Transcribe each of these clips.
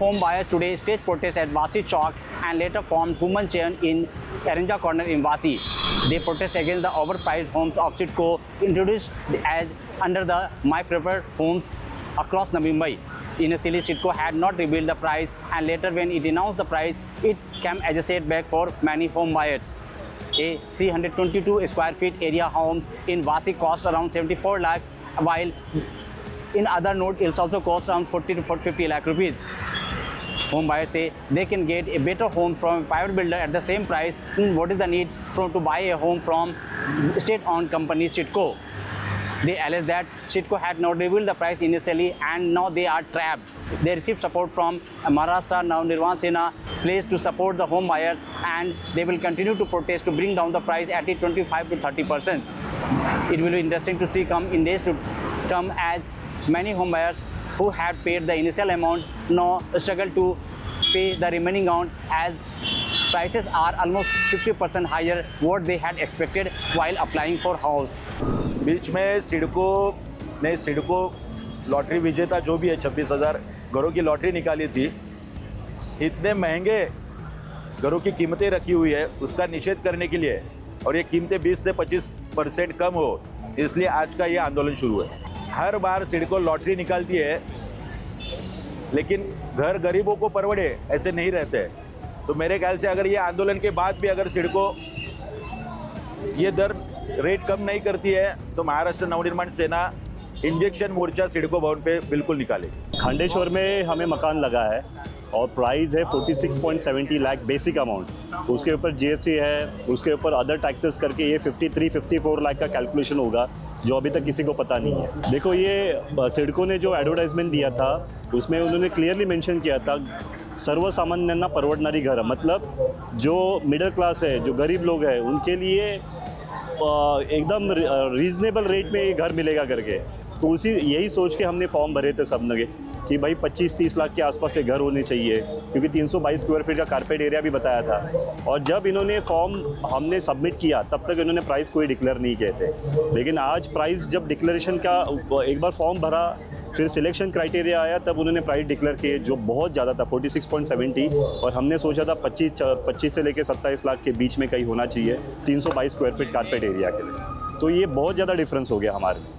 home buyers today staged protest at Vasi Chowk and later formed human chain in Eranja Corner in Vasi. They protest against the overpriced homes of Sidco introduced as under the My Preferred Homes across Mumbai. Initially, Sidco had not revealed the price, and later when it announced the price, it came as a setback for many home buyers. A 322 square feet area homes in Vasi cost around 74 lakhs, while in other note it also costs around 40 to 50 lakh rupees. Home buyers say they can get a better home from a private builder at the same price. What is the need to buy a home from state-owned company Sidco? They allege that Sidco had not revealed the price initially and now they are trapped. They received support from Maharashtra Nirvan Sena pledged to support the home buyers, and they will continue to protest to bring down the price at least 25 to 30%. It will be interesting to see come in days to come as many home buyers who had paid the initial amount now struggle to pay the remaining amount as prices are almost 50% higher what they had expected while applying for house. बीच में CIDCO lottery विजेता जो भी है 26,000 घरों की lottery निकाली थी, इतने महंगे घरों की कीमतें रखी हुई है उसका निषेध करने के लिए, और ये कीमतें 20 से 25% कम हो, इसलिए आज का ये आंदोलन शुरू है। हर बार सिडको लॉटरी निकालती है लेकिन घर गरीबों को परवड़े ऐसे नहीं रहते। तो मेरे ख्याल से अगर ये आंदोलन के बाद भी अगर सिडको ये दर रेट कम नहीं करती है तो महाराष्ट्र नवनिर्माण सेना इंजेक्शन मोर्चा सिडको भवन पे बिल्कुल निकालेगी। खंडेश्वर में हमें मकान लगा है और प्राइस है 46.70 लाख बेसिक अमाउंट, उसके ऊपर जीएसटी है, उसके ऊपर अदर टैक्सेस करके ये 53-54 लाख का कैलकुलेशन होगा जो अभी तक किसी को पता नहीं है। देखो, ये सिडको ने जो एडवर्टाइजमेंट दिया था उसमें उन्होंने क्लियरली मेंशन किया था सर्वसामान्यांना परवडणारी घर, मतलब जो मिडिल क्लास है, जो गरीब लोग हैं उनके लिए एकदम रीजनेबल रेट में ये घर मिलेगा करके। तो यही सोच के हमने फॉर्म भरे थे सब ने कि भाई 25-30 लाख के आसपास से घर होने चाहिए, क्योंकि 322 स्क्वायर फीट का कारपेट एरिया भी बताया था। और जब इन्होंने फॉर्म हमने सबमिट किया तब तक इन्होंने प्राइस कोई डिक्लेयर नहीं किए थे, लेकिन आज प्राइस जब डिक्लेरेशन का एक बार फॉर्म भरा, फिर सिलेक्शन क्राइटेरिया आया, तब उन्होंने प्राइस डिक्लेयर किए जो बहुत ज़्यादा था 46.70, और हमने सोचा था 25 से लेकर 27 लाख के बीच में कहीं होना चाहिए 322 स्क्वायर फीट कारपेट एरिया के लिए। तो ये बहुत ज़्यादा डिफरेंस हो गया हमारे लिए।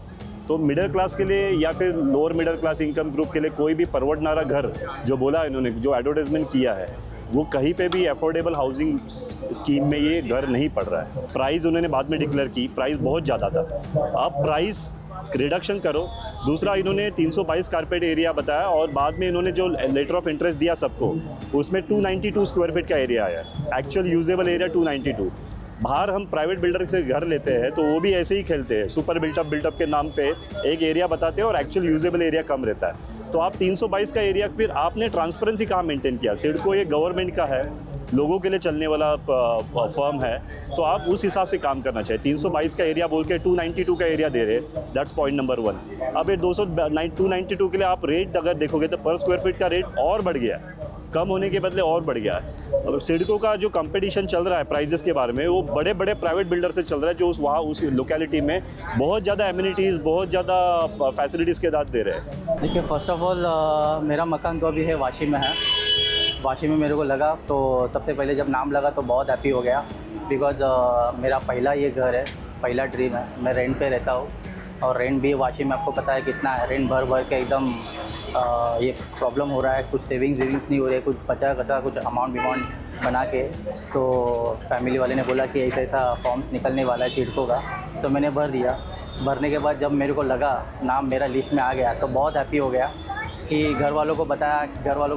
तो मिडिल क्लास के लिए या फिर lower middle class income group के लिए कोई भी परवड़नारा घर जो बोला इन्होंने, जो एडवर्टाइजमेंट किया है, वो कहीं पे भी अफोर्डेबल हाउसिंग स्कीम में ये घर नहीं पड़ रहा है। प्राइस उन्होंने बाद में डिक्लेयर की, प्राइस बहुत ज़्यादा था, अब प्राइस रिडक्शन करो। दूसरा, इन्होंने 322 कारपेट एरिया बताया और बाद में इन्होंने जो लेटर ऑफ इंटरेस्ट दिया सबको, उसमें 292 स्क्वायर फीट का एरिया आया, एक्चुअल यूजेबल एरिया 292। बाहर हम प्राइवेट बिल्डर से घर लेते हैं तो वो भी ऐसे ही खेलते हैं, सुपर बिल्टअप के नाम पे एक एरिया बताते हैं और एक्चुअल यूजेबल एरिया कम रहता है। तो आप 322 का एरिया, फिर आपने ट्रांसपेरेंसी कहाँ मेंटेन किया? सिडको ये गवर्नमेंट का है, लोगों के लिए चलने वाला फर्म है, तो आप उस हिसाब से काम करना चाहिए। 322 का एरिया बोल के 292 का एरिया दे रहे, दैट्स पॉइंट नंबर 1। अब ये 292 के लिए आप रेट अगर देखोगे तो पर स्क्वायर फीट का रेट और बढ़ गया, कम होने के बदले और बढ़ गया है। अब सिडको का जो कंपटीशन चल रहा है प्राइजेस के बारे में, वो बड़े बड़े प्राइवेट बिल्डर से चल रहा है जो उस लोकेलिटी में बहुत ज़्यादा एमिनिटीज़, बहुत ज़्यादा फैसिलिटीज़ के साथ दे रहे हैं। देखिए, फर्स्ट ऑफ ऑल मेरा मकान तो अभी है वाशी में है। वाशी में मेरे को लगा तो सबसे पहले जब नाम लगा तो बहुत हैप्पी हो गया, बिकॉज मेरा पहला ये घर है, पहला ड्रीम है। मैं रेंट पे रहता हूँ और रेंट भी वाशी में आपको पता है कितना है, रेंट भर के एकदम ये प्रॉब्लम हो रहा है, कुछ सेविंग्स नहीं हो रही है, कुछ बचा कुछ अमाउंट बना के। तो फैमिली वाले ने बोला कि ऐसा फॉर्म्स निकलने वाला है सिडको का, तो मैंने भर दिया। भरने के बाद जब मेरे को लगा नाम मेरा लिस्ट में आ गया तो बहुत हैप्पी हो गया कि घर वालों को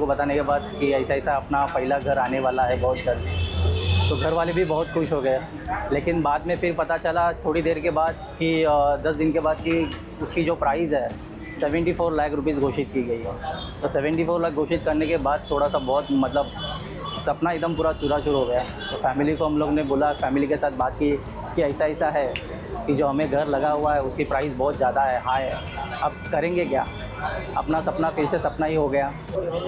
बताने के बाद कि ऐसा अपना पहला घर आने वाला है बहुत जल्द। तो घर वाले भी बहुत खुश हो गए, लेकिन बाद में फिर पता चला थोड़ी देर के बाद कि 10 दिन के बाद कि उसकी जो प्राइस है 74 लाख रुपीज़ घोषित की गई है। तो 74 लाख घोषित करने के बाद थोड़ा सा बहुत मतलब सपना एकदम पूरा चूर हो गया। तो फैमिली को हम लोग ने बोला, फैमिली के साथ बात की कि ऐसा है कि जो हमें घर लगा हुआ है उसकी प्राइस बहुत ज़्यादा है, हाई है, अब करेंगे क्या? अपना सपना फिर से सपना ही हो गया।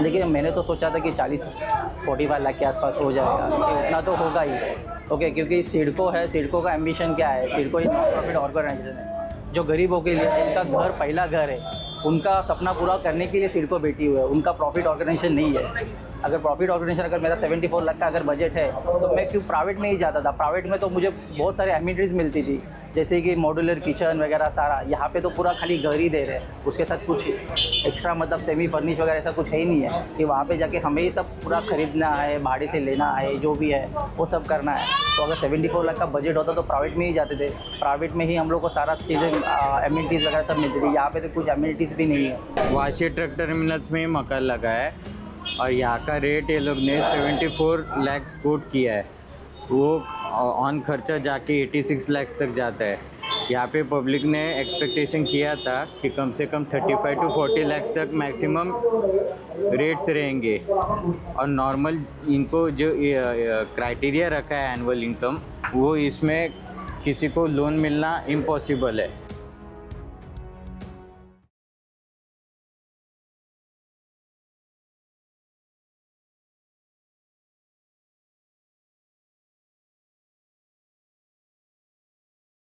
लेकिन मैंने तो सोचा था कि 40-45 लाख के आसपास हो जाएगा, उतना तो होगा ही। ओके, क्योंकि सिडको है, सिडको का एम्बिशन क्या है? सिडको एक नॉन प्रॉफिट ऑर्गेनाइजेशन है, जो गरीबों के लिए उनका घर पहला घर है, उनका सपना पूरा करने के लिए सिडको बैठी हुई है। उनका प्रॉफिट ऑर्गेनाइजेशन नहीं है। अगर प्रॉफिट ऑर्गेनाइजेशन अगर मेरा 74 लाख का अगर बजट है तो मैं क्यों प्राइवेट में ही जाता था। प्राइवेट में तो मुझे बहुत सारे एमिनिटीज़ मिलती थी, जैसे कि मॉड्यूलर किचन वगैरह सारा। यहाँ पे तो पूरा खाली घर ही दे रहे हैं, उसके साथ कुछ एक्स्ट्रा मतलब सेमी फर्निश वगैरह ऐसा कुछ है ही नहीं है कि वहाँ पे जाके हमें ही सब पूरा खरीदना है, भाड़े से लेना है, जो भी है वो सब करना है। तो अगर 74 लाख का बजट होता तो प्राइवेट में ही जाते थे। प्राइवेट में ही हम लोग को सारा चीज़ें एमिनिटीज़ वगैरह सब मिलती थी। यहाँ पे तो कुछ एमिनिटीज़ भी नहीं है। वाशी ट्रक टर्मिनल्स में ही मकान लगा है और यहाँ का रेट ये लोग ने 74 लाख कोट किया है। वो ऑन खर्चा जाके 86 लाख तक जाता है। यहाँ पे पब्लिक ने एक्सपेक्टेशन किया था कि कम से कम 35 to 40 लाख तक मैक्सिमम रेट्स रहेंगे और नॉर्मल इनको जो क्राइटेरिया रखा है एनुअल इनकम, वो इसमें किसी को लोन मिलना इम्पॉसिबल है।